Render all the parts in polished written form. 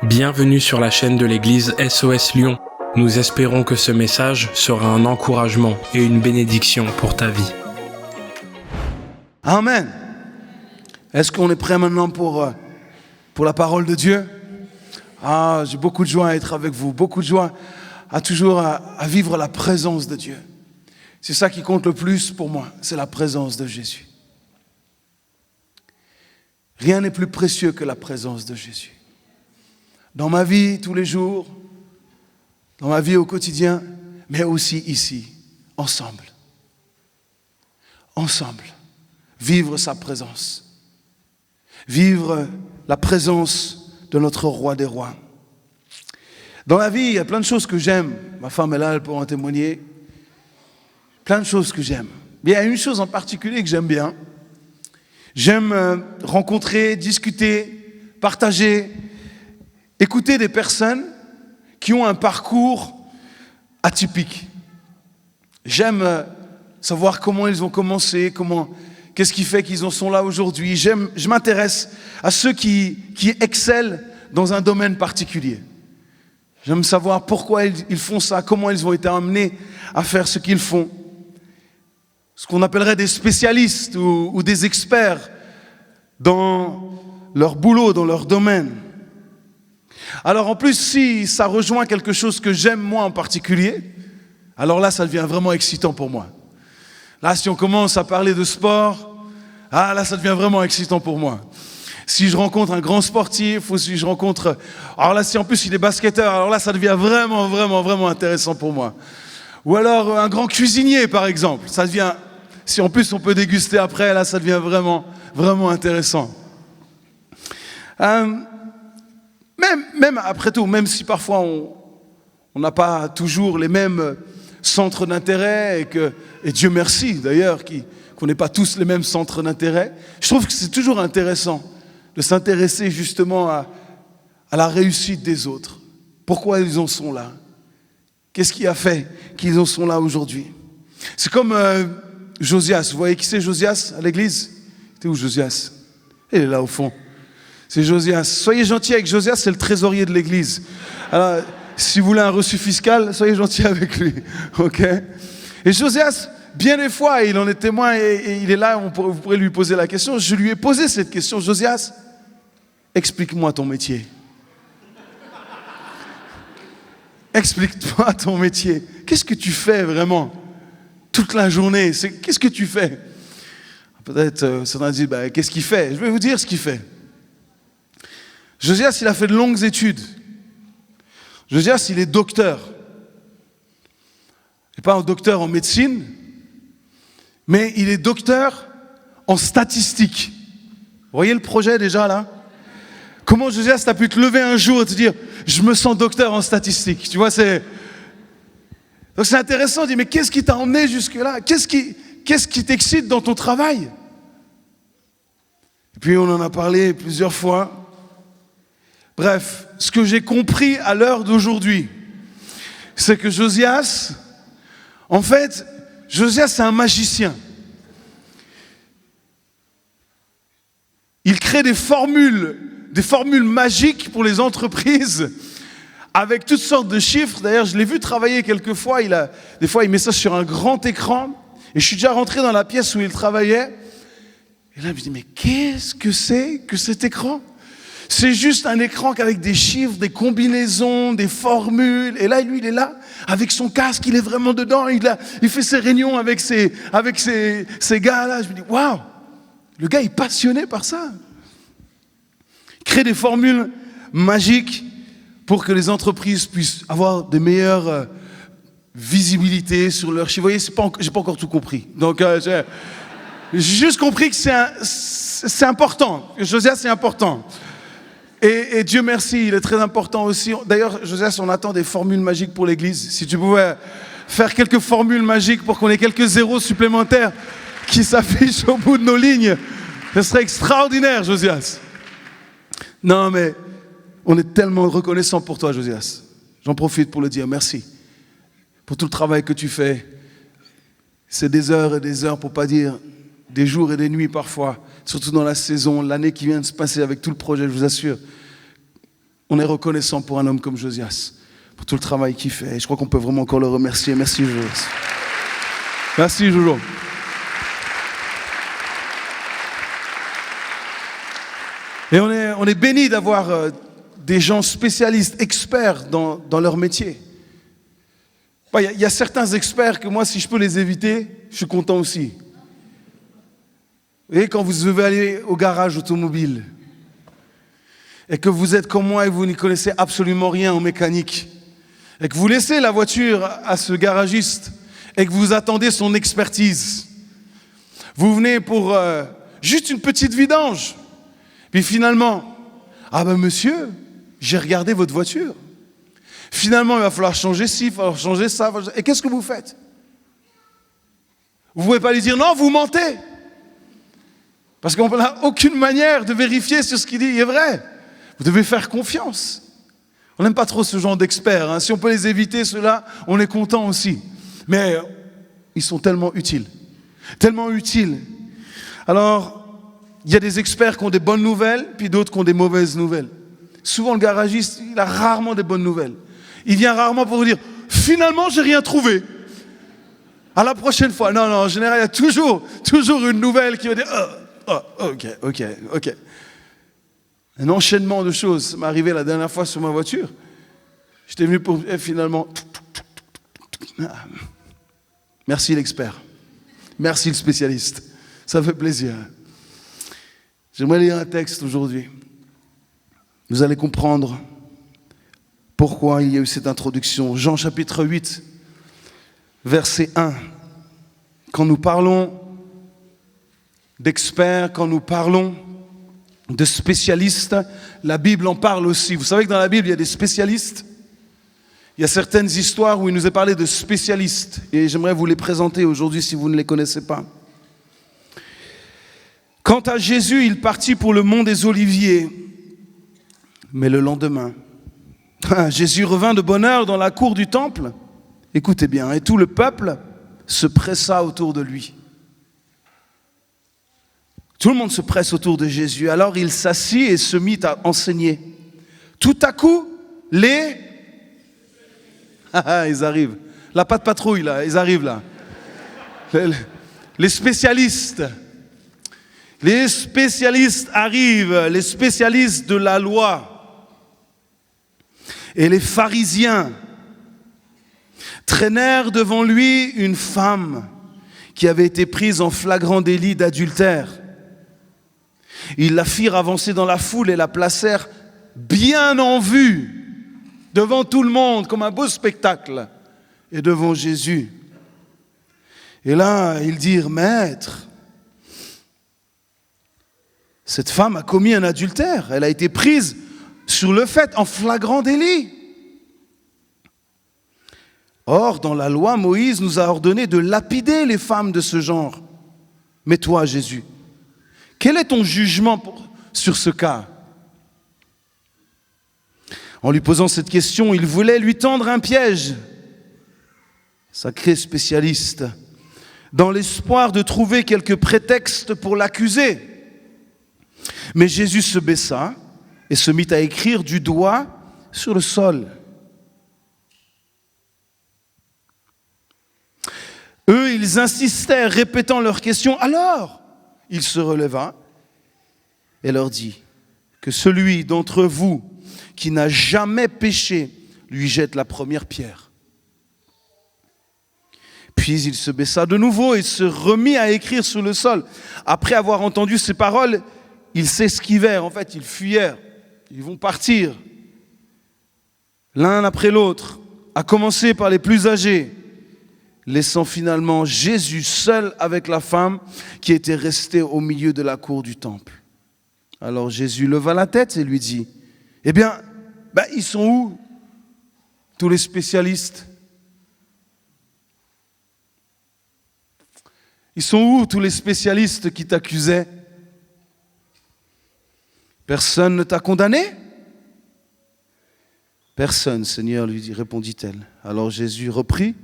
Bienvenue sur la chaîne de l'église SOS Lyon. Nous espérons que ce message sera un encouragement et une bénédiction pour ta vie. Amen. Est-ce qu'on est prêt maintenant pour la parole de Dieu? J'ai beaucoup de joie à être avec vous, beaucoup de joie à vivre la présence de Dieu. C'est ça qui compte le plus pour moi, c'est la présence de Jésus. Rien n'est plus précieux que la présence de Jésus. Dans ma vie, tous les jours, dans ma vie au quotidien, mais aussi ici, ensemble. Ensemble. Vivre sa présence. Vivre la présence de notre roi des rois. Dans la vie, il y a plein de choses que j'aime. Ma femme est là, elle pourra en témoigner. Plein de choses que j'aime. Mais il y a une chose en particulier que j'aime bien. J'aime rencontrer, discuter, partager, écouter des personnes qui ont un parcours atypique. J'aime savoir comment ils ont commencé, qu'est-ce qui fait qu'ils en sont là aujourd'hui. Je m'intéresse à ceux qui excellent dans un domaine particulier. J'aime savoir pourquoi ils font ça, comment ils ont été amenés à faire ce qu'ils font. Ce qu'on appellerait des spécialistes ou des experts dans leur boulot, dans leur domaine. Alors en plus, si ça rejoint quelque chose que j'aime moi en particulier, alors là, ça devient vraiment excitant pour moi. Là, si on commence à parler de sport, là, ça devient vraiment excitant pour moi. Si je rencontre un grand sportif, ou si je rencontre... Alors là, si en plus il est basketteur, alors là, ça devient vraiment, vraiment, vraiment intéressant pour moi. Ou alors un grand cuisinier, par exemple. Ça devient... Si en plus on peut déguster après, là, ça devient vraiment, vraiment intéressant. Même après tout, même si parfois on n'a pas toujours les mêmes centres d'intérêt et Dieu merci d'ailleurs qu'on n'ait pas tous les mêmes centres d'intérêt, je trouve que c'est toujours intéressant de s'intéresser justement à la réussite des autres. Pourquoi ils en sont là? Qu'est-ce qui a fait qu'ils en sont là aujourd'hui? C'est comme Josias. Vous voyez qui c'est Josias à l'église? C'était où Josias? Il est là au fond. C'est Josias. Soyez gentils avec Josias, c'est le trésorier de l'église. Alors, si vous voulez un reçu fiscal, soyez gentils avec lui. Ok? Et Josias, bien des fois, il en est témoin et il est là, vous pourrez lui poser la question. Je lui ai posé cette question. Josias, explique-moi ton métier. Explique-toi ton métier. Qu'est-ce que tu fais vraiment toute la journée? Qu'est-ce que tu fais? Peut-être certains disent, qu'est-ce qu'il fait? Je vais vous dire ce qu'il fait. Josias, il a fait de longues études. Josias, il est docteur. Il n'est pas un docteur en médecine, mais il est docteur en statistique. Vous voyez le projet déjà là? Comment Josias, t'as pu te lever un jour et te dire, je me sens docteur en statistique. Tu vois, donc c'est intéressant de dire, mais qu'est-ce qui t'a emmené jusque-là? Qu'est-ce qui t'excite dans ton travail? Et puis on en a parlé plusieurs fois. Bref, ce que j'ai compris à l'heure d'aujourd'hui, c'est que Josias, en fait, Josias c'est un magicien. Il crée des formules magiques pour les entreprises avec toutes sortes de chiffres. D'ailleurs, je l'ai vu travailler quelques fois. Des fois, il met ça sur un grand écran. Et je suis déjà rentré dans la pièce où il travaillait. Et là, je me dis, mais qu'est-ce que c'est que cet écran? C'est juste un écran avec des chiffres, des combinaisons, des formules. Et là, lui, il est là, avec son casque, il est vraiment dedans. Il fait ses réunions avec ses gars-là. Je me dis, waouh, le gars est passionné par ça. Il crée des formules magiques pour que les entreprises puissent avoir de meilleures visibilités sur leurs chiffres. Vous voyez, j'ai pas encore tout compris. Donc, j'ai juste compris que c'est important. Josias, c'est important. Et Dieu merci, il est très important aussi. D'ailleurs, Josias, on attend des formules magiques pour l'église. Si tu pouvais faire quelques formules magiques pour qu'on ait quelques zéros supplémentaires qui s'affichent au bout de nos lignes, ce serait extraordinaire, Josias. Non, mais on est tellement reconnaissant pour toi, Josias. J'en profite pour le dire, merci. Pour tout le travail que tu fais. C'est des heures et des heures, pour pas dire des jours et des nuits parfois, surtout dans la saison, l'année qui vient de se passer avec tout le projet, je vous assure. on est reconnaissant pour un homme comme Josias, pour tout le travail qu'il fait. Et je crois qu'on peut vraiment encore le remercier. Merci Josias. Merci Jojo. Et on est béni d'avoir des gens spécialistes, experts dans leur métier. Il y a certains experts que moi, si je peux les éviter, je suis content aussi. Vous voyez, quand vous devez aller au garage automobile et que vous êtes comme moi et vous n'y connaissez absolument rien en mécanique et que vous laissez la voiture à ce garagiste et que vous attendez son expertise. Vous venez pour juste une petite vidange. Puis finalement, ah ben monsieur, j'ai regardé votre voiture. Finalement, il va falloir changer ci, il va falloir changer ça. Et qu'est-ce que vous faites? Vous ne pouvez pas lui dire non, vous mentez. Parce qu'on n'a aucune manière de vérifier si ce qu'il dit est vrai. Vous devez faire confiance. On n'aime pas trop ce genre d'experts. Hein. Si on peut les éviter, ceux-là, on est content aussi. Mais ils sont tellement utiles. Tellement utiles. Alors, il y a des experts qui ont des bonnes nouvelles, puis d'autres qui ont des mauvaises nouvelles. Souvent, le garagiste, il a rarement des bonnes nouvelles. Il vient rarement pour vous dire « Finalement, j'ai rien trouvé. À la prochaine fois. » Non, en général, il y a toujours une nouvelle qui va dire « ok. » Un enchaînement de choses. Ça m'est arrivé la dernière fois sur ma voiture. J'étais venu pour... Et finalement... Merci l'expert. Merci le spécialiste. Ça fait plaisir. J'aimerais lire un texte aujourd'hui. Vous allez comprendre pourquoi il y a eu cette introduction. Jean chapitre 8, verset 1. Quand nous parlons d'experts, quand nous parlons de spécialistes, la Bible en parle aussi. Vous savez que dans la Bible, il y a des spécialistes. Il y a certaines histoires où il nous est parlé de spécialistes. Et j'aimerais vous les présenter aujourd'hui si vous ne les connaissez pas. Quant à Jésus, il partit pour le mont des Oliviers. Mais le lendemain, Jésus revint de bonne heure dans la cour du temple. Écoutez bien, et tout le peuple se pressa autour de lui. Tout le monde se presse autour de Jésus. Alors il s'assit et se mit à enseigner. Tout à coup, ils arrivent. Là, pas de patrouille, là, ils arrivent là. Les spécialistes. Les spécialistes arrivent, les spécialistes de la loi. Et les pharisiens traînèrent devant lui une femme qui avait été prise en flagrant délit d'adultère. Ils la firent avancer dans la foule et la placèrent bien en vue, devant tout le monde, comme un beau spectacle, et devant Jésus. Et là, ils dirent, « Maître, cette femme a commis un adultère, elle a été prise sur le fait, en flagrant délit. Or, dans la loi, Moïse nous a ordonné de lapider les femmes de ce genre. Mais toi, Jésus, quel est ton jugement sur ce cas ?» En lui posant cette question, il voulait lui tendre un piège. Sacré spécialiste, dans l'espoir de trouver quelques prétextes pour l'accuser. Mais Jésus se baissa et se mit à écrire du doigt sur le sol. Eux, ils insistèrent, répétant leurs questions. Alors, il se releva et leur dit que celui d'entre vous qui n'a jamais péché lui jette la première pierre. Puis il se baissa de nouveau et se remit à écrire sur le sol. Après avoir entendu ces paroles, ils s'esquivèrent, en fait, ils fuyèrent. Ils vont partir, l'un après l'autre, à commencer par les plus âgés, laissant finalement Jésus seul avec la femme qui était restée au milieu de la cour du temple. Alors Jésus leva la tête et lui dit, « Eh bien, ils sont où, tous les spécialistes? Ils sont où, tous les spécialistes qui t'accusaient? Personne ne t'a condamné? » Personne, Seigneur, lui répondit-elle. Alors Jésus reprit,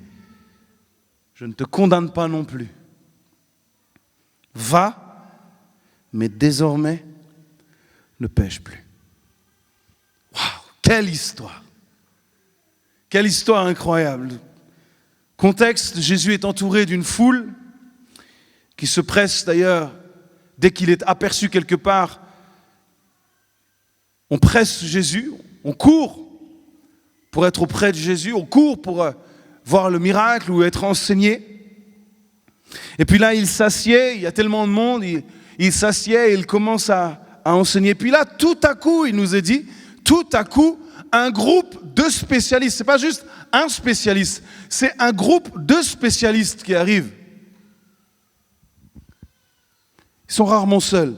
« Je ne te condamne pas non plus. Va, mais désormais, ne pêche plus. » Waouh, Quelle histoire! Quelle histoire incroyable! Contexte, Jésus est entouré d'une foule qui se presse d'ailleurs, dès qu'il est aperçu quelque part, on presse Jésus, on court pour être auprès de Jésus, on court pour voir le miracle ou être enseigné. Et puis là, il s'assied, il y a tellement de monde, il s'assied et il commence à enseigner. Puis là, tout à coup, il nous est dit, tout à coup, un groupe de spécialistes, c'est pas juste un spécialiste, c'est un groupe de spécialistes qui arrivent. Ils sont rarement seuls.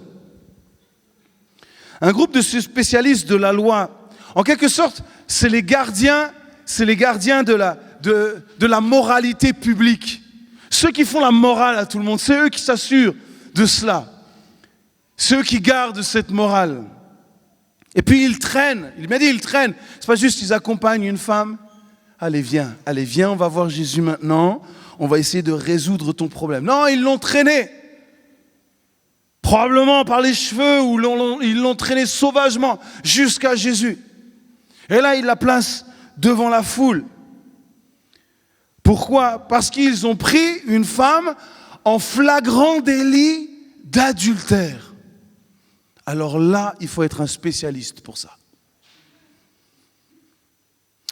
Un groupe de spécialistes de la loi. En quelque sorte, c'est les gardiens de la moralité publique. Ceux qui font la morale à tout le monde, c'est eux qui s'assurent de cela. Ceux qui gardent cette morale. Et puis ils traînent. Il m'a dit ils traînent. C'est pas juste qu'ils accompagnent une femme. Allez viens, on va voir Jésus maintenant. On va essayer de résoudre ton problème. Non, ils l'ont traîné. Probablement par les cheveux ou ils l'ont traîné sauvagement jusqu'à Jésus. Et là, ils la placent devant la foule. Pourquoi? Parce qu'ils ont pris une femme en flagrant délit d'adultère. Alors là, il faut être un spécialiste pour ça.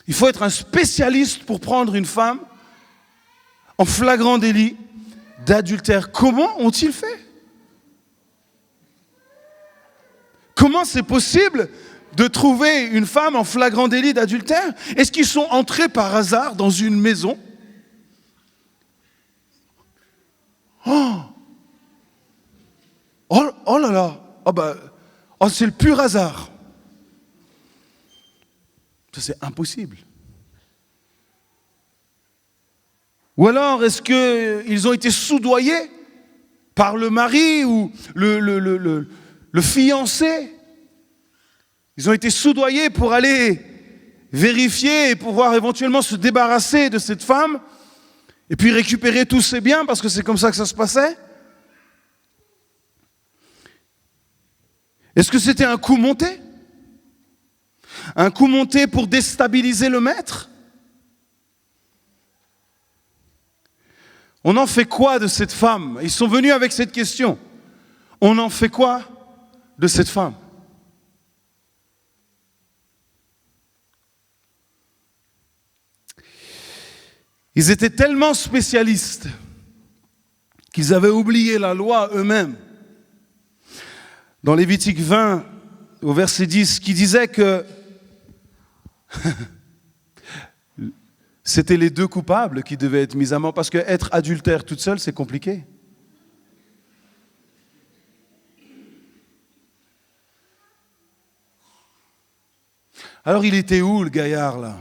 Il faut être un spécialiste pour prendre une femme en flagrant délit d'adultère. Comment ont-ils fait? Comment c'est possible de trouver une femme en flagrant délit d'adultère? Est-ce qu'ils sont entrés par hasard dans une maison? Oh là là! C'est le pur hasard. Ça, c'est impossible. Ou alors, est-ce qu'ils ont été soudoyés par le mari ou le fiancé? Ils ont été soudoyés pour aller vérifier et pouvoir éventuellement se débarrasser de cette femme et puis récupérer tous ses biens parce que c'est comme ça que ça se passait. Est-ce que c'était un coup monté? Un coup monté pour déstabiliser le maître? On en fait quoi de cette femme? Ils sont venus avec cette question. On en fait quoi de cette femme? Ils étaient tellement spécialistes qu'ils avaient oublié la loi eux-mêmes. Dans Lévitique 20, au verset 10, qui disait que c'était les deux coupables qui devaient être mis à mort, parce qu'être adultère toute seule, c'est compliqué. Alors il était où le gaillard là?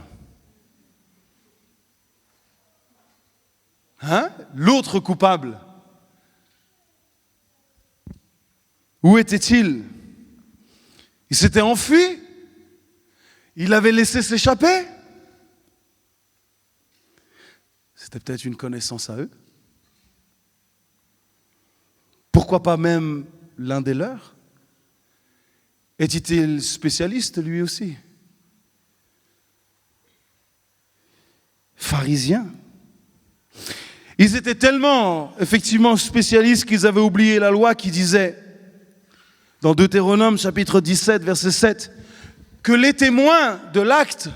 L'autre coupable. Où était-il? Il s'était enfui? Il l'avait laissé s'échapper? C'était peut-être une connaissance à eux. Pourquoi pas même l'un des leurs? Était-il spécialiste lui aussi? Pharisien? Ils étaient tellement, effectivement, spécialistes qu'ils avaient oublié la loi qui disait, dans Deutéronome chapitre 17, verset 7, que les témoins de l'acte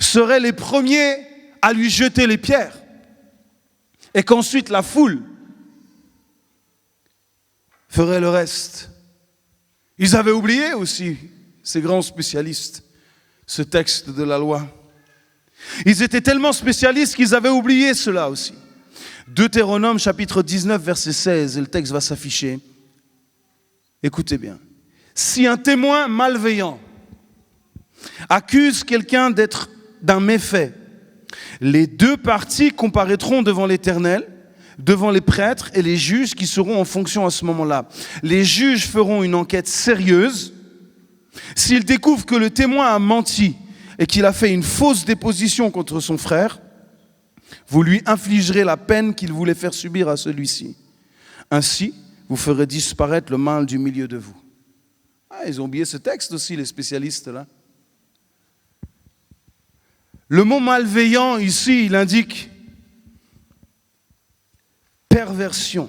seraient les premiers à lui jeter les pierres et qu'ensuite la foule ferait le reste. Ils avaient oublié aussi, ces grands spécialistes, ce texte de la loi. Ils étaient tellement spécialistes qu'ils avaient oublié cela aussi. Deutéronome chapitre 19 verset 16, et le texte va s'afficher. Écoutez bien. Si un témoin malveillant accuse quelqu'un d'être d'un méfait, les deux parties comparaîtront devant l'Éternel, devant les prêtres et les juges qui seront en fonction à ce moment-là. Les juges feront une enquête sérieuse. S'ils découvrent que le témoin a menti et qu'il a fait une fausse déposition contre son frère, vous lui infligerez la peine qu'il voulait faire subir à celui-ci. Ainsi, vous ferez disparaître le mal du milieu de vous. Ils ont oublié ce texte aussi, les spécialistes là. Le mot malveillant, ici, il indique perversion.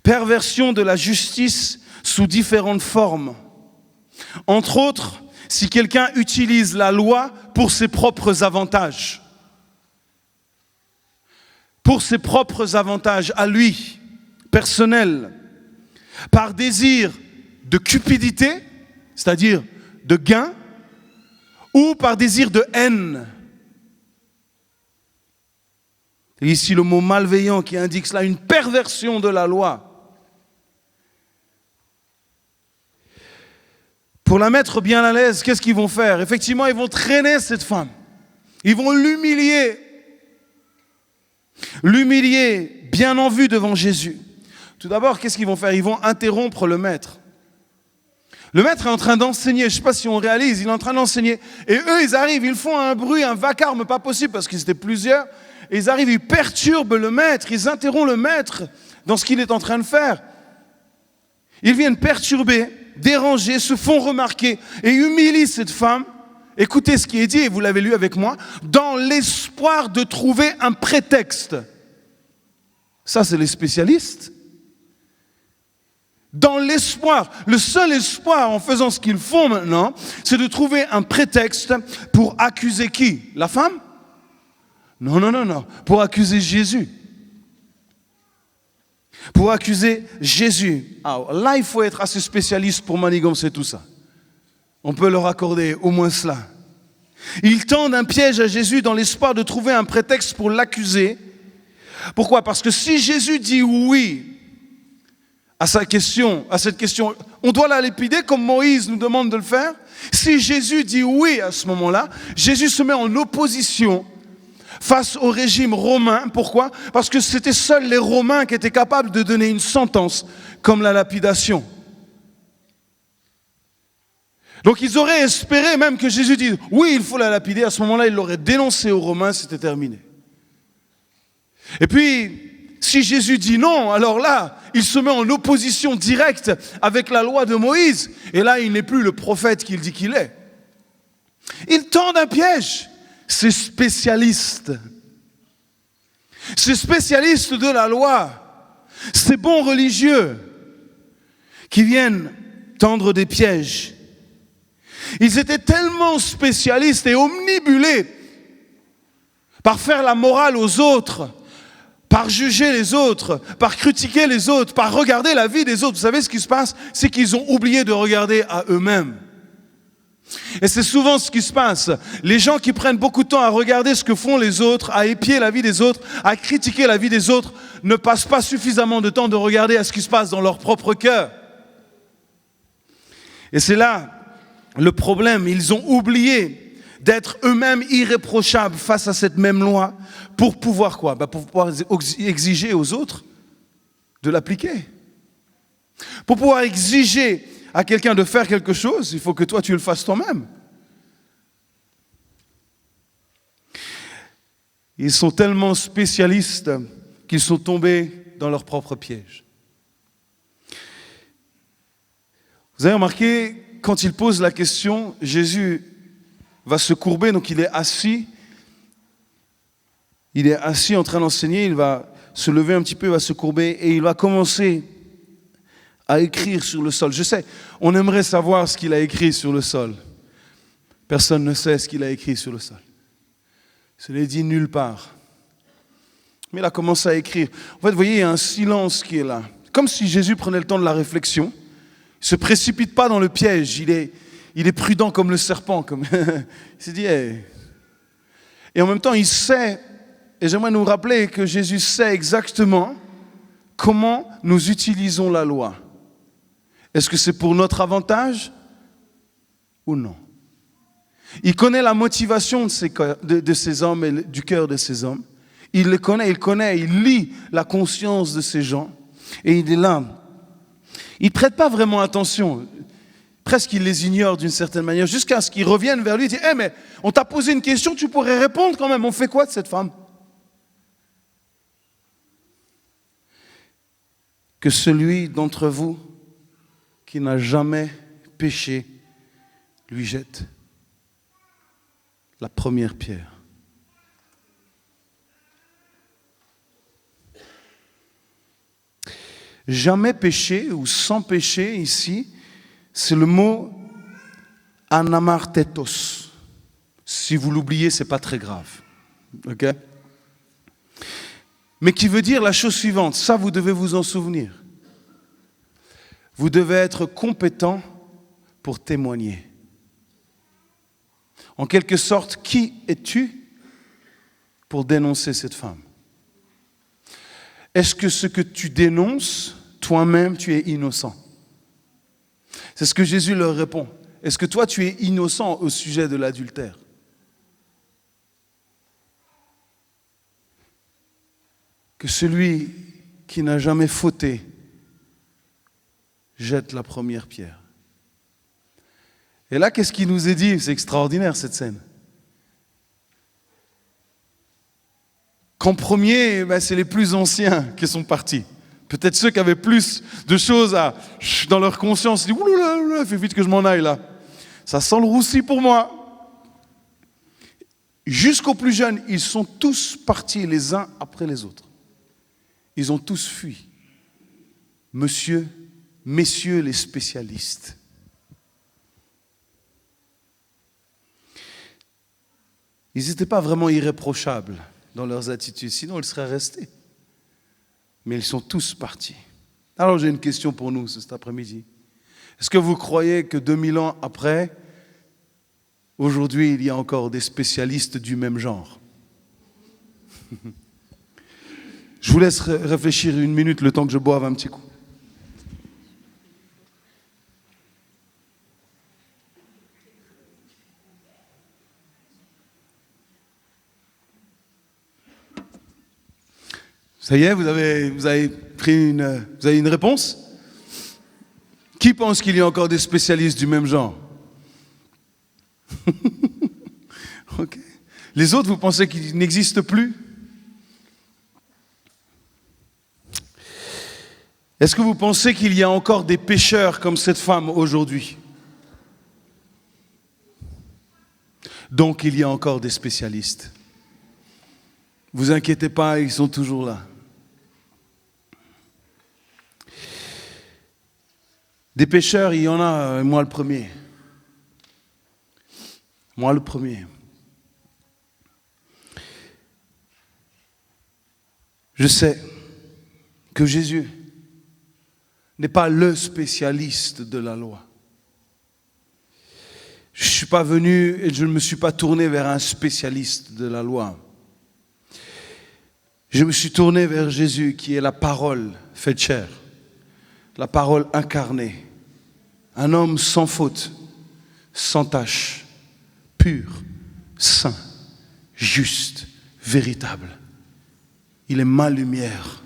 Perversion de la justice sous différentes formes. Entre autres, si quelqu'un utilise la loi pour ses propres avantages. Pour ses propres avantages à lui, personnels, par désir de cupidité, c'est-à-dire de gain, ou par désir de haine. Et ici le mot malveillant qui indique cela, une perversion de la loi. Pour la mettre bien à l'aise, qu'est-ce qu'ils vont faire? Effectivement, ils vont traîner cette femme. Ils vont l'humilier. L'humilier bien en vue devant Jésus. Tout d'abord, qu'est-ce qu'ils vont faire? Ils vont interrompre le maître. Le maître est en train d'enseigner, je ne sais pas si on réalise, il est en train d'enseigner. Et eux, ils arrivent, ils font un bruit, un vacarme pas possible parce qu'ils étaient plusieurs. Et ils arrivent, ils perturbent le maître, ils interrompent le maître dans ce qu'il est en train de faire. Ils viennent perturber, déranger, se font remarquer et humilient cette femme. Écoutez ce qui est dit, et vous l'avez lu avec moi, dans l'espoir de trouver un prétexte. Ça, c'est les spécialistes. Dans l'espoir, le seul espoir en faisant ce qu'ils font maintenant, c'est de trouver un prétexte pour accuser qui? La femme? Non. Pour accuser Jésus. Pour accuser Jésus. Alors là, il faut être assez spécialiste pour manigancer tout ça. On peut leur accorder au moins cela. Ils tendent un piège à Jésus dans l'espoir de trouver un prétexte pour l'accuser. Pourquoi? Parce que si Jésus dit oui à cette question, on doit la lapider comme Moïse nous demande de le faire. Si Jésus dit oui à ce moment-là, Jésus se met en opposition face au régime romain. Pourquoi? Parce que c'était seuls les Romains qui étaient capables de donner une sentence comme la lapidation. Donc ils auraient espéré même que Jésus dise oui, il faut la lapider. À ce moment-là, il l'aurait dénoncé aux Romains, c'était terminé. Et puis, si Jésus dit non, alors là, il se met en opposition directe avec la loi de Moïse. Et là, il n'est plus le prophète qu'il dit qu'il est. Ils tendent un piège. Ces spécialistes de la loi, ces bons religieux qui viennent tendre des pièges. Ils étaient tellement spécialistes et omnibulés par faire la morale aux autres, par juger les autres, par critiquer les autres, par regarder la vie des autres. Vous savez ce qui se passe? C'est qu'ils ont oublié de regarder à eux-mêmes. Et c'est souvent ce qui se passe. Les gens qui prennent beaucoup de temps à regarder ce que font les autres, à épier la vie des autres, à critiquer la vie des autres, ne passent pas suffisamment de temps de regarder à ce qui se passe dans leur propre cœur. Et c'est là le problème. Ils ont oublié d'être eux-mêmes irréprochables face à cette même loi pour pouvoir quoi? Pour pouvoir exiger aux autres de l'appliquer. Pour pouvoir exiger à quelqu'un de faire quelque chose, il faut que toi tu le fasses toi-même. Ils sont tellement spécialistes qu'ils sont tombés dans leur propre piège. Vous avez remarqué, quand il pose la question, Jésus va se courber, donc il est assis en train d'enseigner, il va se lever un petit peu, il va se courber et il va commencer à écrire sur le sol. Je sais, on aimerait savoir ce qu'il a écrit sur le sol. Personne ne sait ce qu'il a écrit sur le sol. Ce n'est dit nulle part. Mais il a commencé à écrire. En fait, vous voyez, il y a un silence qui est là. Comme si Jésus prenait le temps de la réflexion. Il ne se précipite pas dans le piège. Il est prudent comme le serpent. Il s'est dit, hey. Et en même temps, il sait, et j'aimerais nous rappeler que Jésus sait exactement comment nous utilisons la loi. Est-ce que c'est pour notre avantage ou non? Il connaît la motivation de ces hommes et du cœur de ces hommes. Il les connaît, il lit la conscience de ces gens. Et il est là. Il ne prête pas vraiment attention. Presque il les ignore d'une certaine manière, jusqu'à ce qu'ils reviennent vers lui et disent « Hey, mais on t'a posé une question, tu pourrais répondre quand même. On fait quoi de cette femme ?» Que celui d'entre vous qui n'a jamais péché lui jette la première pierre. Jamais péché ou sans péché ici, c'est le mot anamartetos. Si vous l'oubliez, ce n'est pas très grave. Ok? Mais qui veut dire la chose suivante, ça vous devez vous en souvenir. Vous devez être compétent pour témoigner. En quelque sorte, qui es-tu pour dénoncer cette femme? Est-ce que ce que tu dénonces, toi-même, tu es innocent? C'est ce que Jésus leur répond. Est-ce que toi, tu es innocent au sujet de l'adultère? Que celui qui n'a jamais fauté jette la première pierre. Et là, qu'est-ce qu'il nous est dit? C'est extraordinaire cette scène. Qu'en premier, c'est les plus anciens qui sont partis. Peut-être ceux qui avaient plus de choses dans leur conscience. Ils disent, oulala, fais vite que je m'en aille là. Ça sent le roussi pour moi. Jusqu'aux plus jeunes, ils sont tous partis les uns après les autres. Ils ont tous fui. Messieurs les spécialistes. Ils n'étaient pas vraiment irréprochables dans leurs attitudes, sinon ils seraient restés. Mais ils sont tous partis. Alors j'ai une question pour nous cet après-midi. Est-ce que vous croyez que 2000 ans après, aujourd'hui, il y a encore des spécialistes du même genre? Je vous laisse réfléchir une minute le temps que je boive un petit coup. Ça y est, vous avez une réponse? Qui pense qu'il y a encore des spécialistes du même genre? Okay. Les autres, vous pensez qu'ils n'existent plus? Est-ce que vous pensez qu'il y a encore des pécheurs comme cette femme aujourd'hui? Donc il y a encore des spécialistes. Vous inquiétez pas, ils sont toujours là. Des pécheurs, il y en a, moi le premier. Moi le premier. Je sais que Jésus n'est pas le spécialiste de la loi. Je ne suis pas venu et je ne me suis pas tourné vers un spécialiste de la loi. Je me suis tourné vers Jésus qui est la parole faite chair, la parole incarnée, un homme sans faute, sans tache, pur, saint, juste, véritable. Il est ma lumière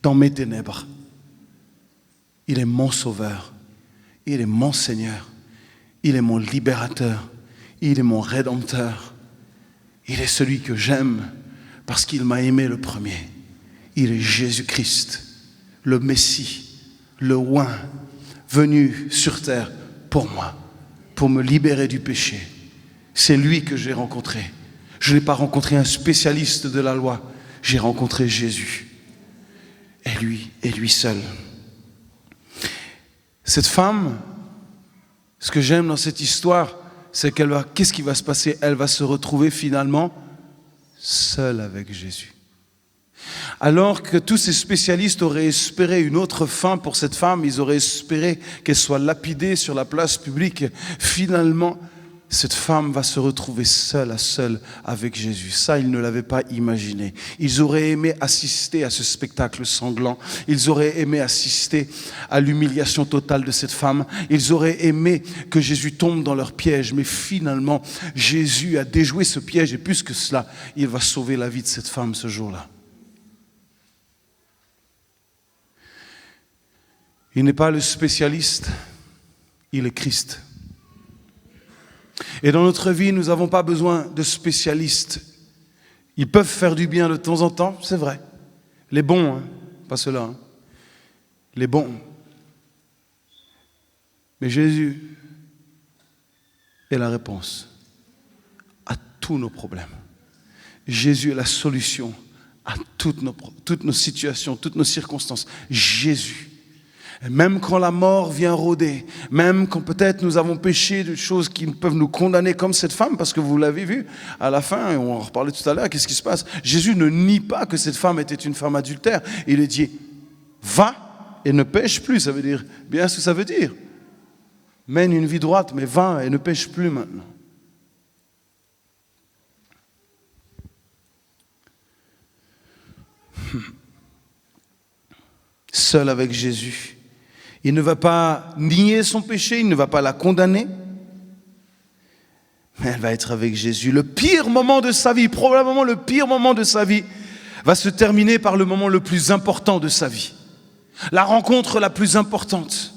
dans mes ténèbres. Il est mon sauveur. Il est mon Seigneur. Il est mon libérateur. Il est mon rédempteur. Il est celui que j'aime parce qu'il m'a aimé le premier. Il est Jésus-Christ, le Messie, le oint, venu sur terre pour moi, pour me libérer du péché. C'est lui que j'ai rencontré. Je n'ai pas rencontré un spécialiste de la loi. J'ai rencontré Jésus. Et lui seul. Cette femme, ce que j'aime dans cette histoire, c'est qu'est-ce qui va se passer? Elle va se retrouver finalement seule avec Jésus. Alors que tous ces spécialistes auraient espéré une autre fin pour cette femme, ils auraient espéré qu'elle soit lapidée sur la place publique. Finalement, cette femme va se retrouver seule à seule avec Jésus. Ça, ils ne l'avaient pas imaginé. Ils auraient aimé assister à ce spectacle sanglant. Ils auraient aimé assister à l'humiliation totale de cette femme. Ils auraient aimé que Jésus tombe dans leur piège. Mais finalement, Jésus a déjoué ce piège. Et plus que cela, il va sauver la vie de cette femme ce jour-là. Il n'est pas le spécialiste, il est Christ. Et dans notre vie, nous n'avons pas besoin de spécialistes. Ils peuvent faire du bien de temps en temps, c'est vrai. Les bons, pas ceux-là. Les bons. Mais Jésus est la réponse. tous nos problèmes. Jésus est la solution à toutes nos situations, toutes nos circonstances. Jésus. Et même quand la mort vient rôder, même quand peut-être nous avons péché de choses qui peuvent nous condamner comme cette femme, parce que vous l'avez vu, à la fin, et on en reparlait tout à l'heure, qu'est-ce qui se passe? Jésus ne nie pas que cette femme était une femme adultère. Il lui dit, va et ne pêche plus. Ça veut dire, bien ce que ça veut dire. Mène une vie droite, mais va et ne pêche plus maintenant. Seul avec Jésus. Il ne va pas nier son péché, il ne va pas la condamner, mais elle va être avec Jésus. Le pire moment de sa vie, probablement le pire moment de sa vie, va se terminer par le moment le plus important de sa vie. La rencontre la plus importante.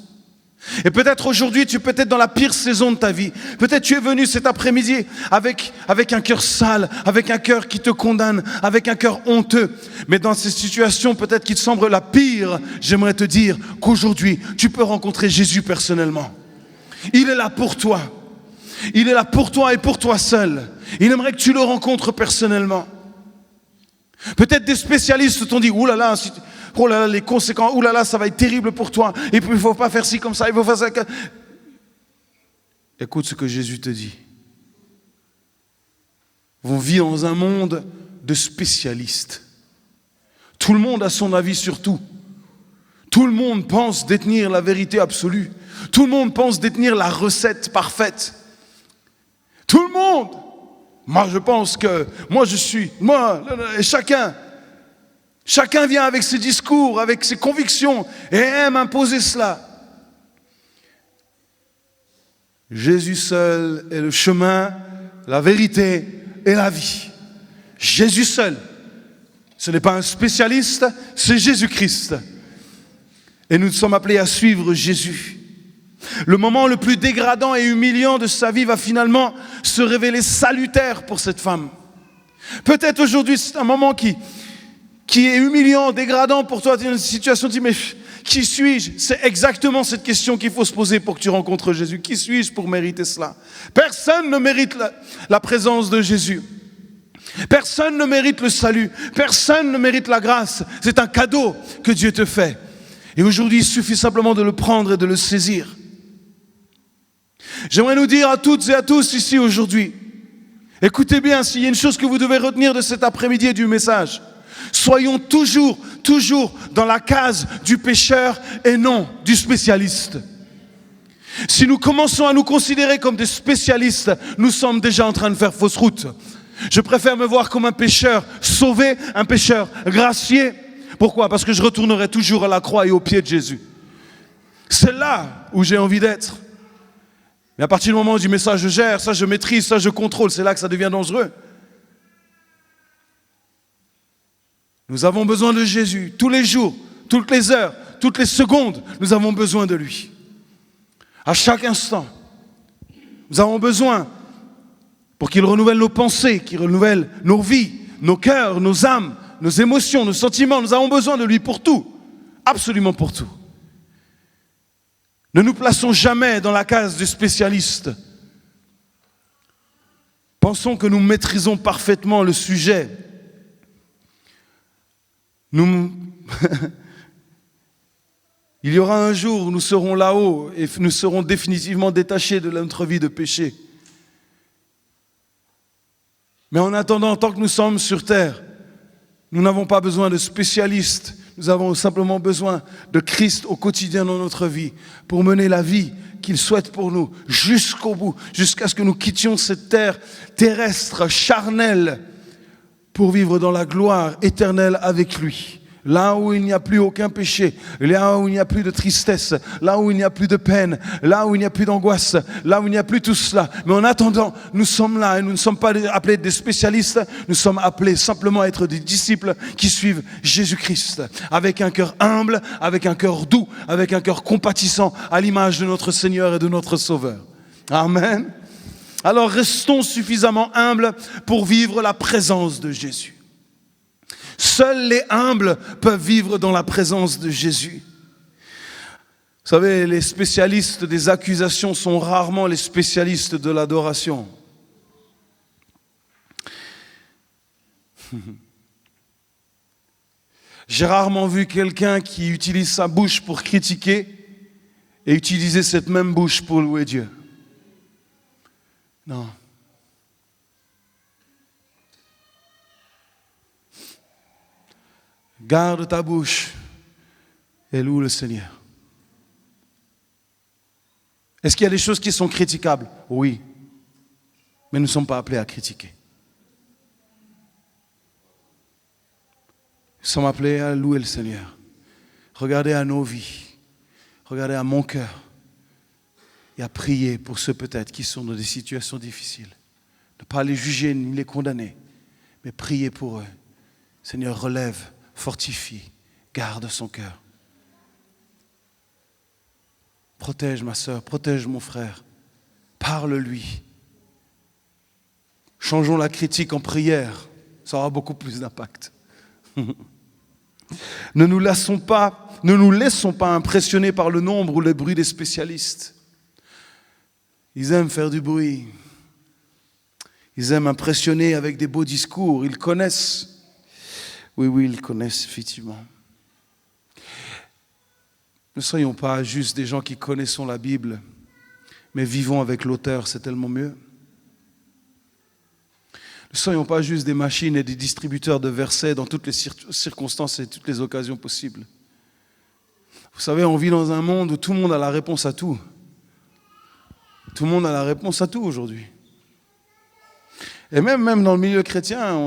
Et peut-être aujourd'hui, tu peux être dans la pire saison de ta vie. Peut-être tu es venu cet après-midi avec un cœur sale, avec un cœur qui te condamne, avec un cœur honteux. Mais dans ces situations peut-être qui te semblent la pire, j'aimerais te dire qu'aujourd'hui, tu peux rencontrer Jésus personnellement. Il est là pour toi. Il est là pour toi et pour toi seul. Il aimerait que tu le rencontres personnellement. Peut-être des spécialistes t'ont dit, oulala, oh là là, les conséquences, oh là là, ça va être terrible pour toi. Et puis il ne faut pas faire ci comme ça, il faut faire ça. Écoute ce que Jésus te dit. On vit dans un monde de spécialistes. Tout le monde a son avis sur tout. Tout le monde pense détenir la vérité absolue. Tout le monde pense détenir la recette parfaite. Tout le monde. Moi, je pense que, et chacun vient avec ses discours, avec ses convictions et aime imposer cela. Jésus seul est le chemin, la vérité et la vie. Jésus seul. Ce n'est pas un spécialiste, c'est Jésus-Christ. Et nous sommes appelés à suivre Jésus. Le moment le plus dégradant et humiliant de sa vie va finalement se révéler salutaire pour cette femme. Peut-être aujourd'hui c'est un moment qui est humiliant, dégradant pour toi, tu es dans une situation, tu dis mais qui suis-je? C'est exactement cette question qu'il faut se poser pour que tu rencontres Jésus. Qui suis-je pour mériter cela? Personne ne mérite la présence de Jésus. Personne ne mérite le salut. Personne ne mérite la grâce. C'est un cadeau que Dieu te fait. Et aujourd'hui, il suffit simplement de le prendre et de le saisir. J'aimerais nous dire à toutes et à tous ici aujourd'hui, écoutez bien, s'il y a une chose que vous devez retenir de cet après-midi et du message, soyons toujours dans la case du pécheur et non du spécialiste. Si nous commençons à nous considérer comme des spécialistes, nous sommes déjà en train de faire fausse route. Je préfère me voir comme un pécheur sauvé, un pécheur gracié. Pourquoi? Parce que je retournerai toujours à la croix et aux pieds de Jésus. C'est là où j'ai envie d'être. Mais à partir du moment où je dis, mais ça je gère, ça je maîtrise, ça je contrôle, c'est là que ça devient dangereux. Nous avons besoin de Jésus tous les jours, toutes les heures, toutes les secondes, nous avons besoin de lui. À chaque instant, nous avons besoin pour qu'il renouvelle nos pensées, qu'il renouvelle nos vies, nos cœurs, nos âmes, nos émotions, nos sentiments. Nous avons besoin de lui pour tout, absolument pour tout. Ne nous plaçons jamais dans la case du spécialiste. Pensons que nous maîtrisons parfaitement le sujet. Il y aura un jour où nous serons là-haut et nous serons définitivement détachés de notre vie de péché. Mais en attendant, tant que nous sommes sur terre, nous n'avons pas besoin de spécialistes. Nous avons simplement besoin de Christ au quotidien dans notre vie pour mener la vie qu'il souhaite pour nous jusqu'au bout, jusqu'à ce que nous quittions cette terre terrestre, charnelle, pour vivre dans la gloire éternelle avec lui. Là où il n'y a plus aucun péché, là où il n'y a plus de tristesse, là où il n'y a plus de peine, là où il n'y a plus d'angoisse, là où il n'y a plus tout cela. Mais en attendant, nous sommes là et nous ne sommes pas appelés des spécialistes, nous sommes appelés simplement à être des disciples qui suivent Jésus-Christ. Avec un cœur humble, avec un cœur doux, avec un cœur compatissant à l'image de notre Seigneur et de notre Sauveur. Amen. Alors restons suffisamment humbles pour vivre la présence de Jésus. Seuls les humbles peuvent vivre dans la présence de Jésus. Vous savez, les spécialistes des accusations sont rarement les spécialistes de l'adoration. J'ai rarement vu quelqu'un qui utilise sa bouche pour critiquer et utiliser cette même bouche pour louer Dieu. Non. Garde ta bouche et loue le Seigneur. Est-ce qu'il y a des choses qui sont critiquables? Oui. Mais nous ne sommes pas appelés à critiquer. Nous sommes appelés à louer le Seigneur. Regardez à nos vies. Regardez à mon cœur. Et à prier pour ceux peut-être qui sont dans des situations difficiles. Ne pas les juger ni les condamner. Mais prier pour eux. Seigneur, relève, fortifie, garde son cœur. Protège ma sœur, protège mon frère. Parle-lui. Changeons la critique en prière. Ça aura beaucoup plus d'impact. Ne nous laissons pas impressionner par le nombre ou le bruit des spécialistes. Ils aiment faire du bruit. Ils aiment impressionner avec des beaux discours. Ils connaissent. Oui, ils connaissent effectivement. Ne soyons pas juste des gens qui connaissons la Bible, mais vivons avec l'auteur, c'est tellement mieux. Ne soyons pas juste des machines et des distributeurs de versets dans toutes les circonstances et toutes les occasions possibles. Vous savez, on vit dans un monde où tout le monde a la réponse à tout. Tout le monde a la réponse à tout aujourd'hui. Et même dans le milieu chrétien,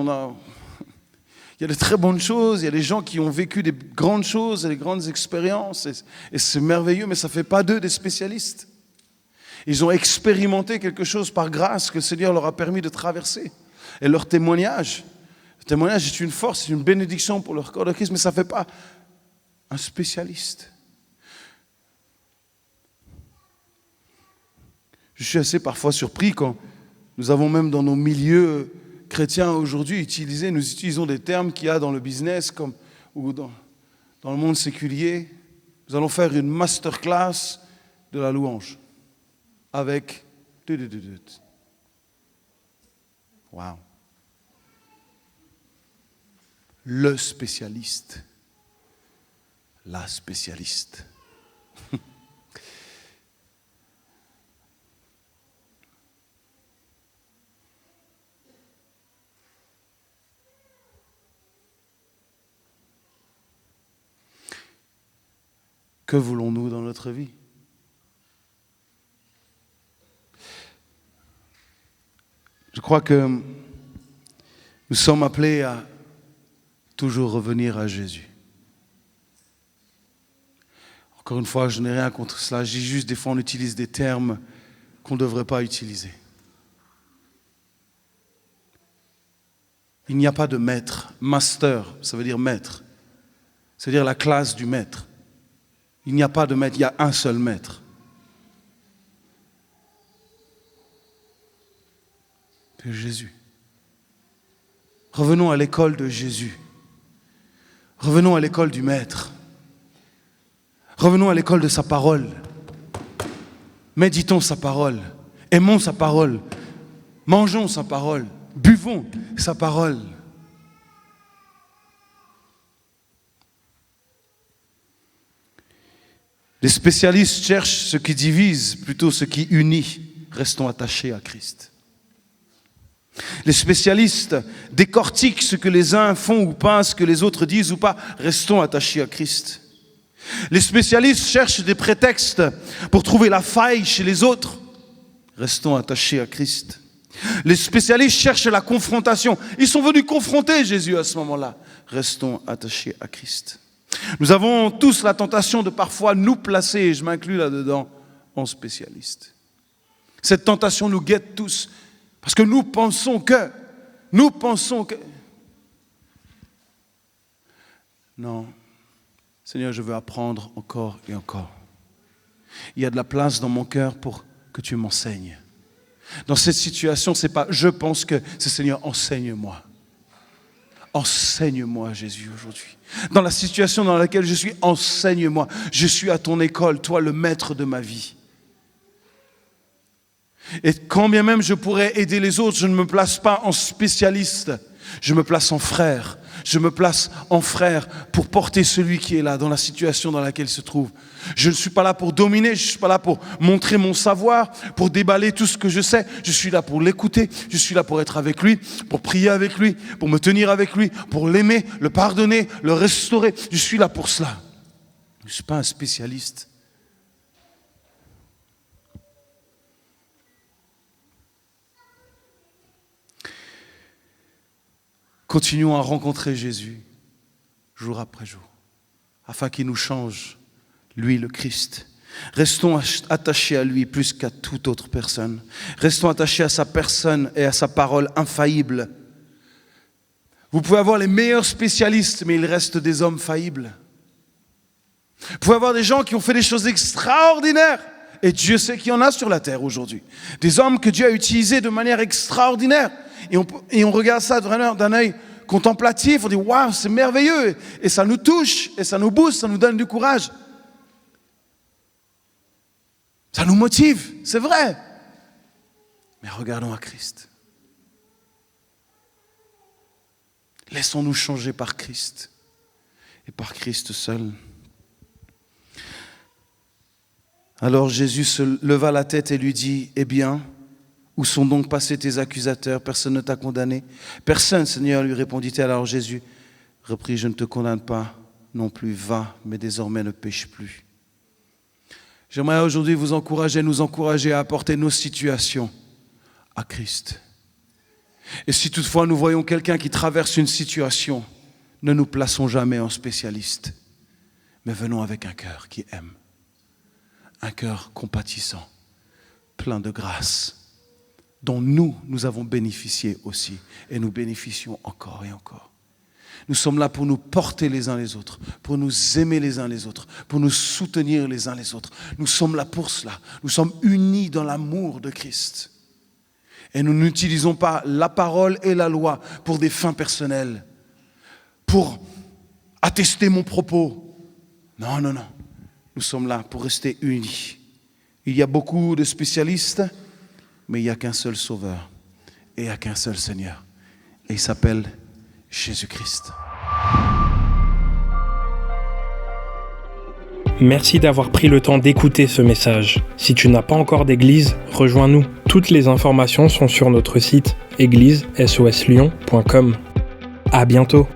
il y a de très bonnes choses, il y a des gens qui ont vécu des grandes choses et des grandes expériences, et c'est merveilleux, mais ça ne fait pas d'eux des spécialistes. Ils ont expérimenté quelque chose par grâce que le Seigneur leur a permis de traverser. Et leur témoignage est une force, c'est une bénédiction pour leur corps de Christ, mais ça ne fait pas un spécialiste. Je suis assez parfois surpris quand nous avons même dans nos milieux chrétiens aujourd'hui nous utilisons des termes qu'il y a dans le business ou dans le monde séculier. Nous allons faire une masterclass de la louange avec... Wow. Le spécialiste. La spécialiste. Que voulons-nous dans notre vie? Je crois que nous sommes appelés à toujours revenir à Jésus. Encore une fois, je n'ai rien contre cela. Je dis juste, des fois, on utilise des termes qu'on ne devrait pas utiliser. Il n'y a pas de maître. Master, ça veut dire maître. C'est-à-dire la classe du maître. Il n'y a pas de maître, il y a un seul maître. C'est Jésus. Revenons à l'école de Jésus. Revenons à l'école du Maître. Revenons à l'école de sa parole. Méditons sa parole. Aimons sa parole. Mangeons sa parole. Buvons sa parole. Les spécialistes cherchent ce qui divise plutôt ce qui unit. Restons attachés à Christ. Les spécialistes décortiquent ce que les uns font ou pas, ce que les autres disent ou pas. Restons attachés à Christ. Les spécialistes cherchent des prétextes pour trouver la faille chez les autres. Restons attachés à Christ. Les spécialistes cherchent la confrontation. Ils sont venus confronter Jésus à ce moment-là. Restons attachés à Christ. Nous avons tous la tentation de parfois nous placer, et je m'inclus là-dedans, en spécialistes. Cette tentation nous guette tous. Parce que nous pensons que. Non. Seigneur, je veux apprendre encore et encore. Il y a de la place dans mon cœur pour que tu m'enseignes. Dans cette situation, c'est pas je pense que, c'est Seigneur, enseigne-moi. Enseigne-moi, Jésus, aujourd'hui. Dans la situation dans laquelle je suis, enseigne-moi. Je suis à ton école, toi le maître de ma vie. Et quand bien même je pourrais aider les autres, je ne me place pas en spécialiste. Je me place en frère. Je me place en frère pour porter celui qui est là, dans la situation dans laquelle il se trouve. Je ne suis pas là pour dominer, je ne suis pas là pour montrer mon savoir, pour déballer tout ce que je sais. Je suis là pour l'écouter, je suis là pour être avec lui, pour prier avec lui, pour me tenir avec lui, pour l'aimer, le pardonner, le restaurer. Je suis là pour cela. Je ne suis pas un spécialiste. Continuons à rencontrer Jésus jour après jour, afin qu'il nous change, lui le Christ. Restons attachés à lui plus qu'à toute autre personne. Restons attachés à sa personne et à sa parole infaillible. Vous pouvez avoir les meilleurs spécialistes, mais il reste des hommes faillibles. Vous pouvez avoir des gens qui ont fait des choses extraordinaires, et Dieu sait qu'il y en a sur la terre aujourd'hui. Des hommes que Dieu a utilisés de manière extraordinaire. Et on regarde ça d'un œil contemplatif, on dit « Waouh, c'est merveilleux !» Et ça nous touche, et ça nous booste, ça nous donne du courage. Ça nous motive, c'est vrai. Mais regardons à Christ. Laissons-nous changer par Christ, et par Christ seul. Alors Jésus se leva la tête et lui dit « Eh bien, où sont donc passés tes accusateurs? Personne ne t'a condamné? » « Personne, Seigneur, lui répondit-elle. Alors Jésus reprit, « Je ne te condamne pas non plus, va, mais désormais ne pêche plus. » J'aimerais aujourd'hui nous encourager à apporter nos situations à Christ. Et si toutefois nous voyons quelqu'un qui traverse une situation, ne nous plaçons jamais en spécialiste, mais venons avec un cœur qui aime, un cœur compatissant, plein de grâce, dont nous avons bénéficié aussi, et nous bénéficions encore et encore. Nous sommes là pour nous porter les uns les autres, pour nous aimer les uns les autres, pour nous soutenir les uns les autres. Nous sommes là pour cela. Nous sommes unis dans l'amour de Christ. Et nous n'utilisons pas la parole et la loi pour des fins personnelles, pour attester mon propos. Non, non, non. Nous sommes là pour rester unis. Il y a beaucoup de spécialistes, mais il n'y a qu'un seul Sauveur et il n'y a qu'un seul Seigneur. Et il s'appelle Jésus-Christ. Merci d'avoir pris le temps d'écouter ce message. Si tu n'as pas encore d'église, rejoins-nous. Toutes les informations sont sur notre site église-soslyon.com. À bientôt.